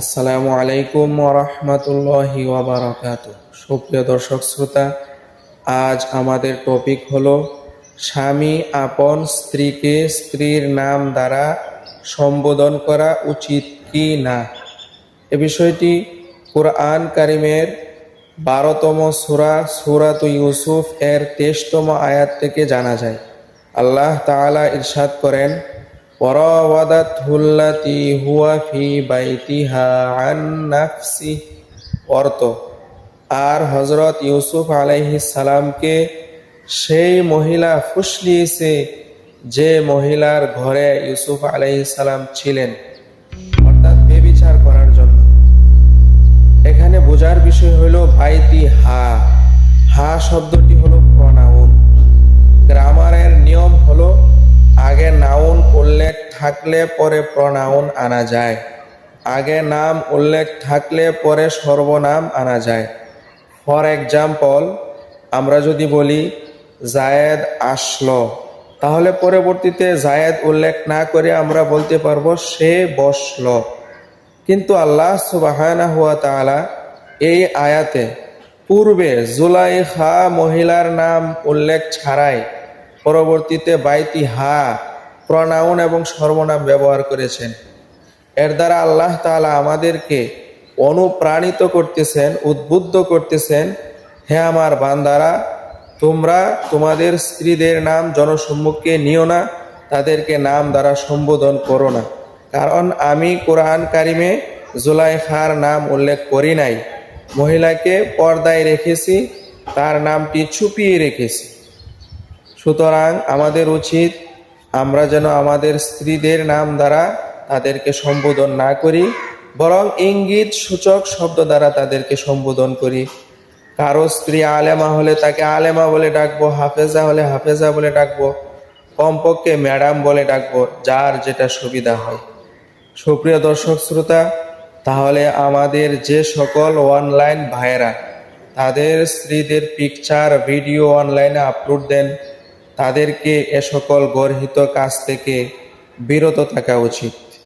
আসসালামু আলাইকুম ওয়া রাহমাতুল্লাহি ওয়া বারাকাতুহু। সুপ্রিয় দর্শক শ্রোতা, আজ আমাদের টপিক হলো স্বামী আপন স্ত্রীকে স্ত্রীর নাম দ্বারা সম্বোধন করা উচিত কি না। এ বিষয়টি কুরআন কারীমের 12তম সূরা সূরাত ইউসুফ এর 23তম আয়াত থেকে জানা যায়। আল্লাহ তাআলা ইরশাদ করেন, ওয়ারাওয়াদাতহুল্লাতী হুয়া ফি বাইতিহা আন নাফসিহি, অর্থ আর হযরত ইউসুফ আলাইহিস সালামকে সেই মহিলা ফুসলিয়েছে যে মহিলার ঘরে ইউসুফ আলাইহিস সালাম ছিলেন, অর্থাৎ ব্যভিচার করার জন্য। এখানে বোঝার বিষয় হলো বাইতি হা শব্দটি হলো প্রনাউন। গ্রামারের নিয়ম হলো আগে নাউন উল্লেখ থাকলে পরে প্রনাউন আনা যায়, আগে নাম উল্লেখ থাকলে পরে সর্বনাম আনা যায়। ফর এক্সাম্পল, আমরা যদি বলি জায়েদ আসলো, তাহলে পরবর্তীতে জায়েদ উল্লেখ না করে আমরা বলতে পারবো সে বসলো। কিন্তু আল্লাহ সুবহানাহু ওয়া তাআলা এই আয়াতে পূর্বে জুলাইখা মহিলার নাম উল্লেখ ছাড়াই পরবর্তীতে বাইতি প্রনাউন এবং সর্বনাম ব্যবহার করেছেন। এর দ্বারা আল্লাহ তাআলা আমাদেরকে অনুপ্রাণিত করতেছেন, উদ্বুদ্ধ করতেছেন, হে আমার বান্দারা, তোমরা তোমাদের স্ত্রীদের নাম জনসম্মুখে নিও না, তাদেরকে নাম দ্বারা সম্বোধন করো না। কারণ আমি কোরআন কারিমে জুলাইখার নাম উল্লেখ করি নাই, মহিলাকে পর্দায় রেখেছি, তার নামটি ছুপিয়ে রেখেছি। সুতরাং আমাদের উচিত আমরা যেন আমাদের স্ত্রীদের নাম দ্বারা তাদেরকে সম্বোধন না করি, বরং ইঙ্গিত সূচক শব্দ দ্বারা তাদেরকে সম্বোধন করি। কারো স্ত্রী আলেমা হলে তাকে আলেমা বলে ডাকবো, হাফেজা হলে হাফেজা বলে ডাকবো, কমপক্ষে ম্যাডাম বলে ডাকবো, যার যেটা সুবিধা হয়। সুপ্রিয় দর্শক শ্রোতা, তাহলে আমাদের যে সকল অনলাইন ভাইয়েরা তাদের স্ত্রীদের পিকচার ভিডিও অনলাইনে আপলোড দেন, তাদেরকে এ সকল গর্হিত কাজ থেকে বিরত থাকা উচিত।